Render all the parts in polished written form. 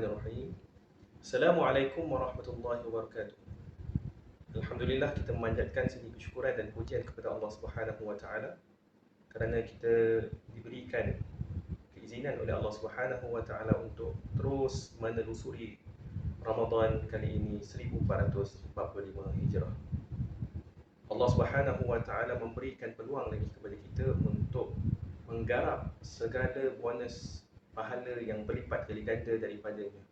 Bismillahirrahmanirrahim. Assalamualaikum warahmatullahi wabarakatuh. Alhamdulillah, kita memanjatkan segala kesyukuran dan pujian kepada Allah Subhanahu wa taala kerana kita diberikan keizinan oleh Allah Subhanahu wa taala untuk terus menelusuri Ramadan kali ini 1445 Hijrah. Allah Subhanahu wa taala memberikan peluang lagi kepada kita untuk menggarap segala bonus pahala yang berlipat kali ganda daripadanya.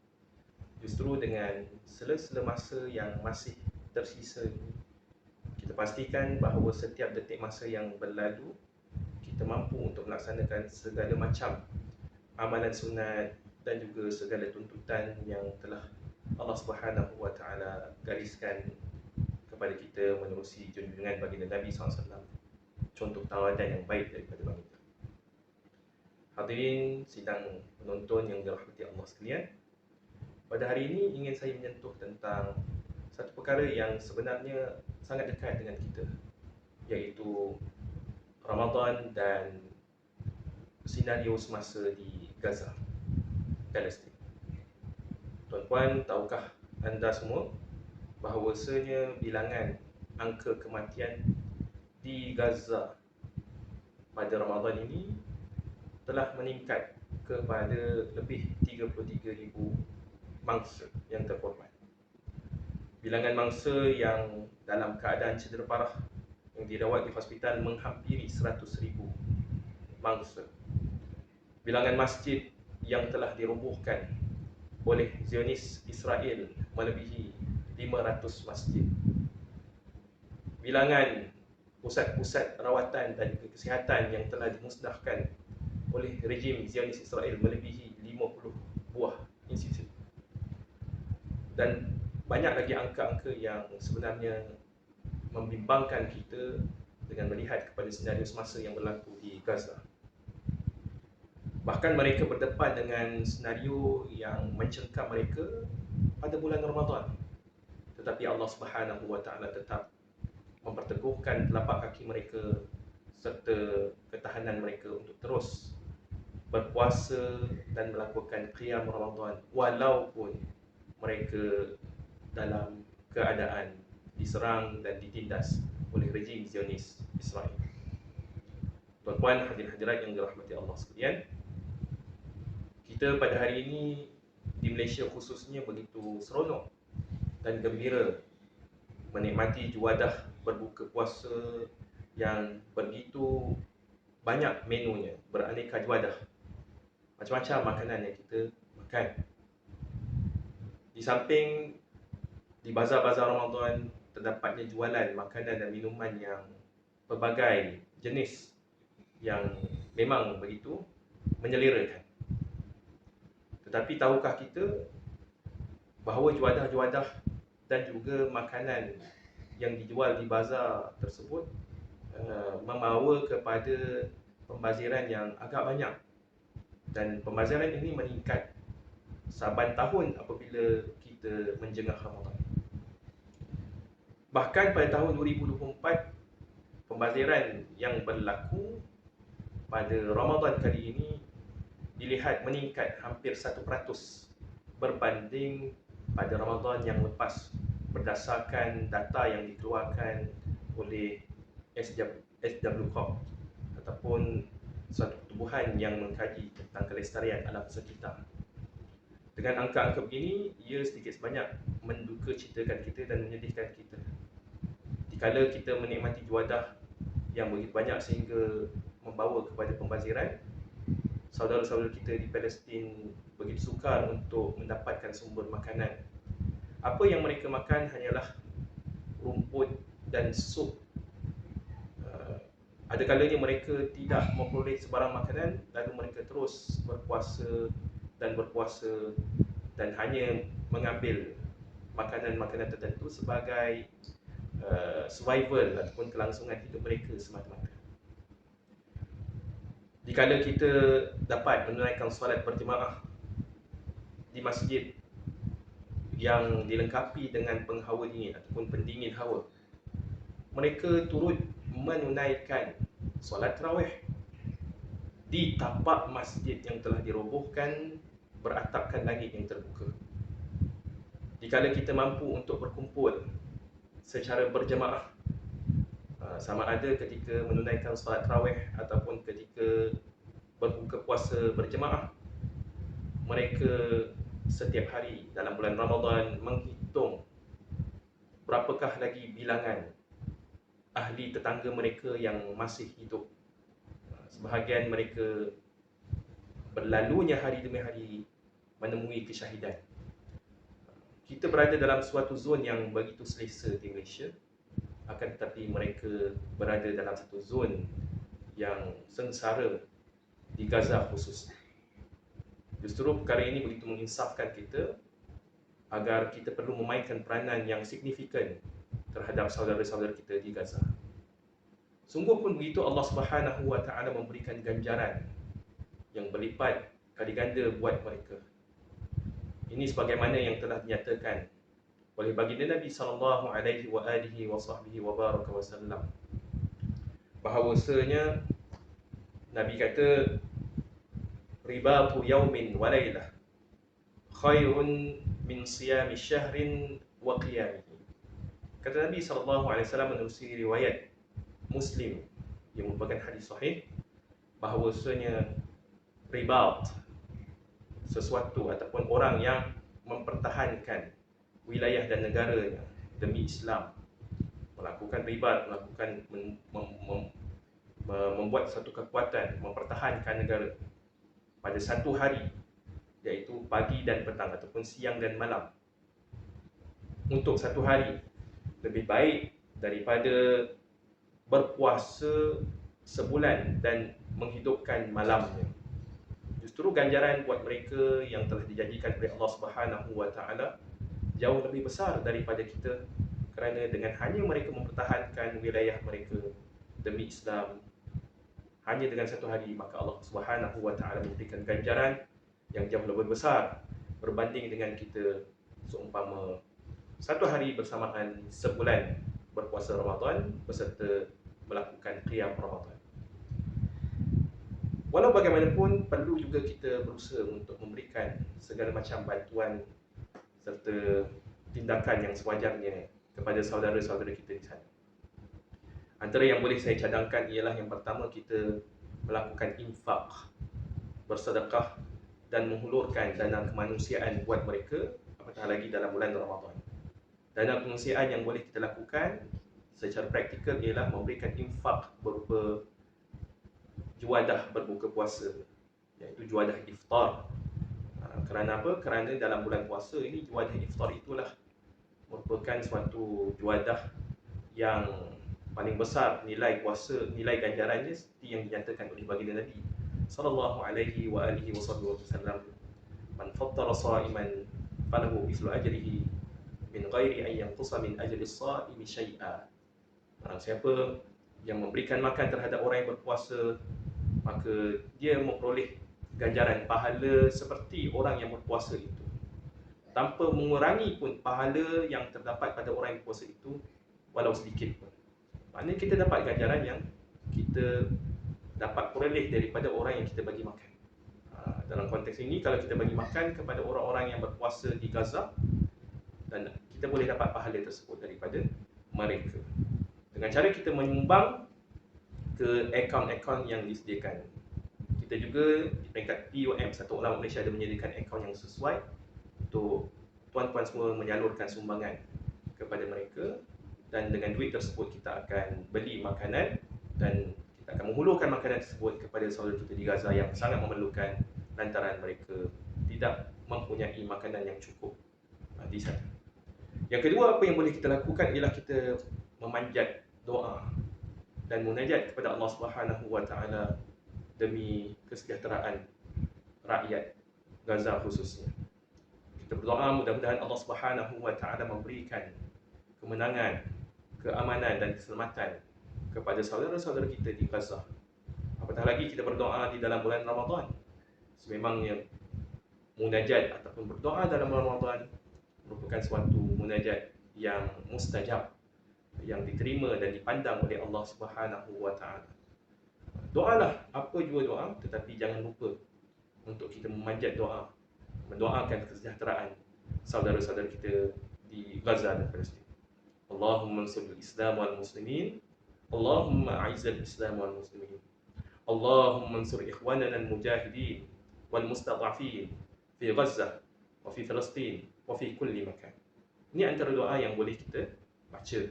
Justru dengan sela-sela masa yang masih tersisa ini, kita pastikan bahawa setiap detik masa yang berlalu, kita mampu untuk melaksanakan segala macam amalan sunat dan juga segala tuntutan yang telah Allah Subhanahu wa taala gariskan kepada kita menerusi junjungan baginda Nabi SAW, contoh tauladan yang baik daripada baginda. Hadirin sidang penonton yang dirahmati Allah sekalian, pada hari ini ingin saya menyentuh tentang satu perkara yang sebenarnya sangat dekat dengan kita, iaitu Ramadan dan senario semasa di Gaza, Palestin. Tuan-puan, tahukah anda semua bahawasanya bilangan angka kematian di Gaza pada Ramadan ini telah meningkat kepada lebih 33,000 mangsa yang terkorban. Bilangan mangsa yang dalam keadaan cedera parah yang dirawat di hospital menghampiri 100,000 mangsa. Bilangan masjid yang telah dirobohkan oleh Zionis Israel melebihi 500 masjid. Bilangan pusat-pusat rawatan dan kesihatan yang telah dimusnahkan oleh rejim Zionis Israel melebihi 50 buah institut. Dan banyak lagi angka-angka yang sebenarnya membimbangkan kita dengan melihat kepada senario semasa yang berlaku di Gaza. Bahkan mereka berdepan dengan senario yang mencengkam mereka pada bulan Ramadan. Tetapi Allah Subhanahu wa taala tetap memperteguhkan telapak kaki mereka serta ketahanan mereka untuk terus berpuasa dan melakukan qiyam Ramadan walaupun mereka dalam keadaan diserang dan ditindas oleh rejim Zionis Israel. Tuan-puan, hadirin hadirat yang dirahmati Allah sekalian, kita pada hari ini di Malaysia khususnya begitu seronok dan gembira menikmati juadah berbuka puasa yang begitu banyak menunya, beraneka juadah. Macam-macam makanan yang kita makan. Di samping di bazar-bazar Ramadan terdapatnya jualan makanan dan minuman yang pelbagai jenis yang memang begitu menyelerakan. Tetapi tahukah kita bahawa juadah-juadah dan juga makanan yang dijual di bazar tersebut membawa kepada pembaziran yang agak banyak, dan pembaziran ini meningkat saban tahun apabila kita menjengah Ramadan. Bahkan pada tahun 2024, pembaziran yang berlaku pada Ramadan kali ini dilihat meningkat hampir 1% berbanding pada Ramadan yang lepas, berdasarkan data yang dikeluarkan oleh SW Corp ataupun suatu pertubuhan yang mengkaji tentang kelestarian alam sekitar. Dengan angka-angka begini, ia sedikit sebanyak menduka citakan kita dan menyedihkan kita. Dikala kita menikmati juadah yang begitu banyak sehingga membawa kepada pembaziran, saudara-saudara kita di Palestin begitu sukar untuk mendapatkan sumber makanan. Apa yang mereka makan hanyalah rumput dan sup. Ada kalanya mereka tidak memperoleh sebarang makanan, lalu mereka terus berpuasa dan hanya mengambil makanan-makanan tertentu sebagai survival ataupun kelangsungan hidup mereka semata-mata. Dikala kita dapat menunaikan solat berjemaah di masjid yang dilengkapi dengan penghawa dingin ataupun pendingin hawa, mereka turut menunaikan solat tarawih di tapak masjid yang telah dirobohkan beratapkan langit yang terbuka. Dikala kita mampu untuk berkumpul secara berjemaah, sama ada ketika menunaikan solat tarawih ataupun ketika berbuka puasa berjemaah, mereka setiap hari dalam bulan Ramadan menghitung berapakah lagi bilangan ahli tetangga mereka yang masih hidup. Sebahagian mereka berlalunya hari demi hari menemui kesyahidan. Kita berada dalam suatu zon yang begitu selesa di Malaysia, akan tetapi mereka berada dalam satu zon yang sengsara di Gaza khususnya. Justru perkara ini begitu menginsafkan kita agar kita perlu memainkan peranan yang signifikan terhadap saudara-saudara kita di Gaza. Sungguh pun begitu, Allah Subhanahu wa taala memberikan ganjaran yang berlipat kali ganda buat mereka. Ini sebagaimana yang telah dinyatakan oleh baginda Nabi sallallahu alaihi wasallam, bahawasanya Nabi kata, ribatu yaumin wa lailah khairun min siyami syahrin wa qiyamihi. Kata Nabi sallallahu alaihi wasallam menerusi riwayat Muslim yang merupakan hadis sahih, bahawasanya ribat, sesuatu ataupun orang yang mempertahankan wilayah dan negaranya demi Islam, melakukan ribat, melakukan membuat satu kekuatan, mempertahankan negara pada satu hari, iaitu pagi dan petang ataupun siang dan malam, untuk satu hari, lebih baik daripada berpuasa sebulan dan menghidupkan malamnya. Justru ganjaran buat mereka yang telah dijanjikan oleh Allah Subhanahu wa taala jauh lebih besar daripada kita, kerana dengan hanya mereka mempertahankan wilayah mereka demi Islam hanya dengan satu hari, maka Allah Subhanahu wa taala memberikan ganjaran yang jauh lebih besar berbanding dengan kita seumpama satu hari bersamaan sebulan berpuasa Ramadan beserta melakukan qiyam Ramadan. Walau bagaimanapun, perlu juga kita berusaha untuk memberikan segala macam bantuan serta tindakan yang sewajarnya kepada saudara-saudara kita di sana. Antara yang boleh saya cadangkan ialah yang pertama, kita melakukan infak, bersedekah dan menghulurkan dana kemanusiaan buat mereka, apatah lagi dalam bulan Ramadan. Dana kemanusiaan yang boleh kita lakukan secara praktikal ialah memberikan infak berupa juadah berbuka puasa, iaitu juadah iftar. Kerana apa? Kerana dalam bulan puasa ini juadah iftar itulah merupakan suatu juadah yang paling besar nilai puasa, nilai ganjarannya seperti yang dinyatakan oleh baginda Nabi sallallahu alaihi wasallam, man fattara sha'iman falahu mithlu ajrihi min ghairi an yanqusa min ajri as-sha'imi syai'a. Barang siapa yang memberikan makan terhadap orang yang berpuasa, maka dia memperoleh ganjaran pahala seperti orang yang berpuasa itu, tanpa mengurangi pun pahala yang terdapat pada orang yang berpuasa itu walau sedikit pun. Maknanya kita dapat ganjaran yang kita dapat peroleh daripada orang yang kita bagi makan. Dalam konteks ini, kalau kita bagi makan kepada orang-orang yang berpuasa di Gaza, dan kita boleh dapat pahala tersebut daripada mereka dengan cara kita menyumbang ke akaun-akaun yang disediakan. Kita juga di peringkat PUM, Satu Ulama Malaysia, ada menyediakan akaun yang sesuai untuk tuan-tuan semua menyalurkan sumbangan kepada mereka, dan dengan duit tersebut kita akan beli makanan dan kita akan menghulurkan makanan tersebut kepada saudara kita di Gaza yang sangat memerlukan lantaran mereka tidak mempunyai makanan yang cukup di sana. Yang kedua, apa yang boleh kita lakukan ialah kita memanjat doa dan munajat kepada Allah Subhanahu wa taala demi kesejahteraan rakyat Gaza khususnya. Kita berdoa mudah-mudahan Allah Subhanahu wa taala memberikan kemenangan, keamanan dan keselamatan kepada saudara-saudara kita di Gaza. Apatah lagi kita berdoa di dalam bulan Ramadan. Sememangnya munajat ataupun berdoa dalam Ramadan merupakan suatu munajat yang mustajab, yang diterima dan dipandang oleh Allah Subhanahu wa taala. Doalah, apa jua doa, tetapi jangan lupa untuk kita memanjat doa mendoakan kesejahteraan saudara-saudara kita di Gaza dan Palestin. Allahumma ansur al-Islam wal muslimin, Allahumma a'izzal Islam wal muslimin, Allahumma ansur ikhwanana al-mujahidin wal mustad'afin fi Gaza wa fi Palestin wa fi kulli makan. Ini antara doa yang boleh kita baca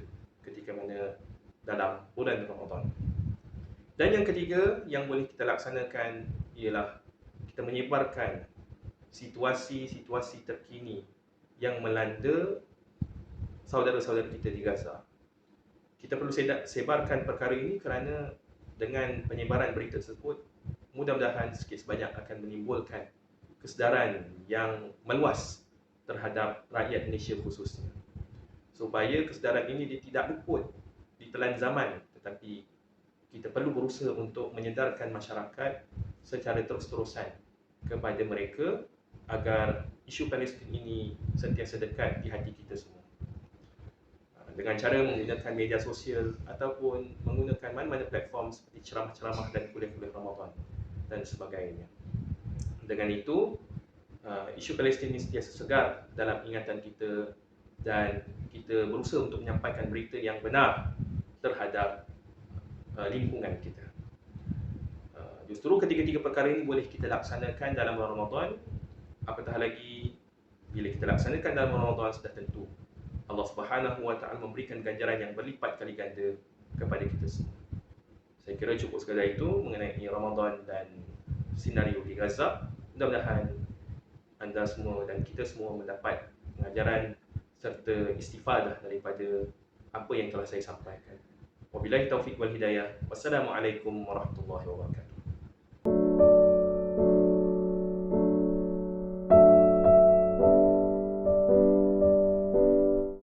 ketika mana dalam bulan Ramadan. Dan yang ketiga yang boleh kita laksanakan ialah kita menyebarkan situasi-situasi terkini yang melanda saudara-saudara kita di Gaza. Kita perlu sebarkan perkara ini kerana dengan penyebaran berita tersebut, mudah-mudahan sikit sebanyak akan menimbulkan kesedaran yang meluas terhadap rakyat Malaysia khususnya. Supaya kesedaran ini dia tidak luput ditelan zaman, tetapi kita perlu berusaha untuk menyedarkan masyarakat secara terus-terusan kepada mereka agar isu Palestin ini sentiasa dekat di hati kita semua. Dengan cara menggunakan media sosial ataupun menggunakan mana-mana platform seperti ceramah-ceramah dan kuliah-kuliah Ramadan dan sebagainya. Dengan itu, isu Palestin ini sentiasa segar dalam ingatan kita dan kita berusaha untuk menyampaikan berita yang benar terhadap lingkungan kita. Justru ketiga-tiga perkara ini boleh kita laksanakan dalam bulan Ramadan. Apatah lagi bila kita laksanakan dalam bulan Ramadan, sudah tentu Allah Subhanahu Wa Taala memberikan ganjaran yang berlipat kali ganda kepada kita semua. Saya kira cukup sekadar itu mengenai Ramadan dan senario di Gaza. Mudah-mudahan anda semua dan kita semua mendapat pengajaran serta istifadah daripada apa yang telah saya sampaikan. Wabillahi taufiq wal hidayah. Wassalamualaikum warahmatullahi wabarakatuh.